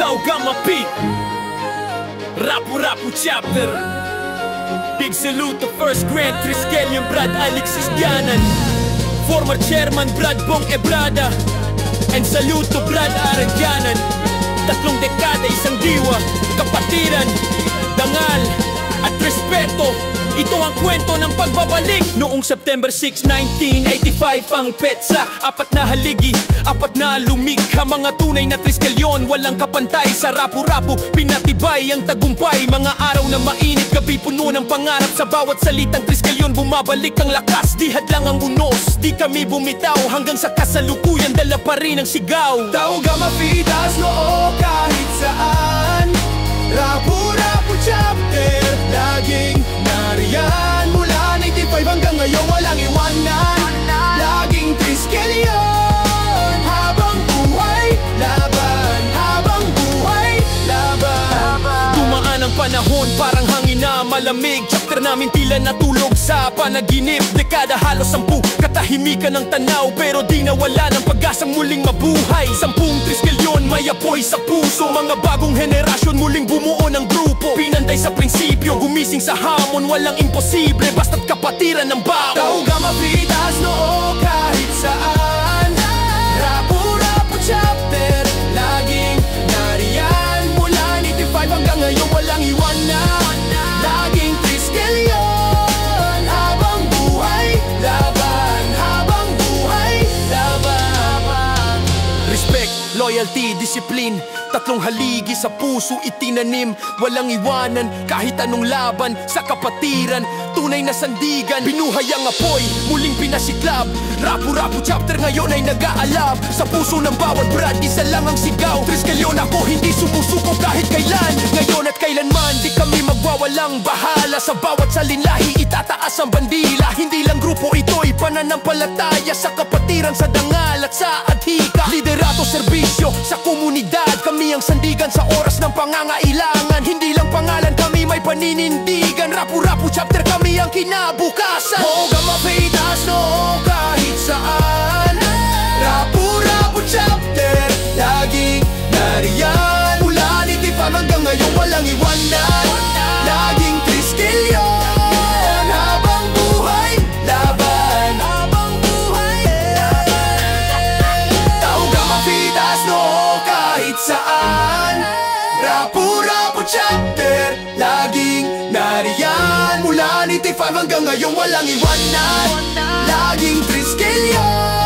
Tau Gamma P, Rapu Chapter. Big salute to First Grand Triskelion Brad Alexis Ganan, former chairman Brad Bong Ebrada, and salute to Brad Araganan. 3 dekada, isang diwa, kapatiran, dangal at respeto. Ito ang kwento ng pagbabalik. Noong September 6, 1985 ang petsa. 4 na haligi, 4 na lumikha. Mga tunay na Triskelion, walang kapantay. Sa rapu-rapu, pinatibay ang tagumpay. Mga araw na mainit, gabi puno ng pangarap. Sa bawat salitang Triskelion, bumabalik ang lakas. Di hadlang ang unos, di kami bumitaw. Hanggang sa kasalukuyan, dala pa rin ang sigaw. Tau Gamma P, das noo kahit saan. Rapu Chapter, laging nariyan. Mula 95 hanggang ngayon, walang iwanan. Laging Triskelion, habang buhay laban. Habang buhay laban. Dumaan ang panahon, parang hangin na malamig. Chapter namin tila natulog sa panaginip. Dekada halos 10, katahimikan ng tanaw. Pero di nawala ng pag-asang muling mabuhay. 10 Triskelion, may apoy sa puso. Mga bagong henerasyon muling bumuo ng grupo. Pinanday sa prinsipyo, gumising sa hamon. Walang imposible, basta't kapatiran ng baon. Tau Gamma P, das noo kahit saan. Rapu Chapter, laging nariyan. Mula 95 hanggang ngayon, walang iwanan. Laging Triskelion, habang buhay laban. Habang buhay laban. Respect, loyalty, discipline, 3 haligi sa puso itinanim. Walang iwanan kahit anong laban. Sa kapatiran, tunay na sandigan. Binuhay ang apoy, muling pinasiklab. Rapu Chapter ngayon ay nag-aalab. Sa puso ng bawat brad, isa lang ang sigaw. Triskelion ako, hindi sumusuko kahit kailan. Ngayon at kailanman, di kami magwawalang bahala. Sa bawat salinlahi, itataas ang bandila. Hindi lang grupo, ito'y pananampalataya. Sa kapatiran, sa dangal at sa adhika. Liderato, serbisyo sa komunidad. Kami ang sandigan sa oras ng pangangailangan. Hindi lang pangalan, kami may paninindigan. Rapu Chapter, kami ang kinabukasan. Tau Gamma P, das noo kahit saan. Rapu Chapter, laging nariyan. Mula 95 hanggang ngayon, walang iwanan. Laging Triskelion, habang buhay laban. Habang buhay laban. Tau Gamma P, das noo kahit saan. Rapu Chapter, laging nariyan. Mula 95 hanggang ngayon, walang iwanan. Laging Triskelion.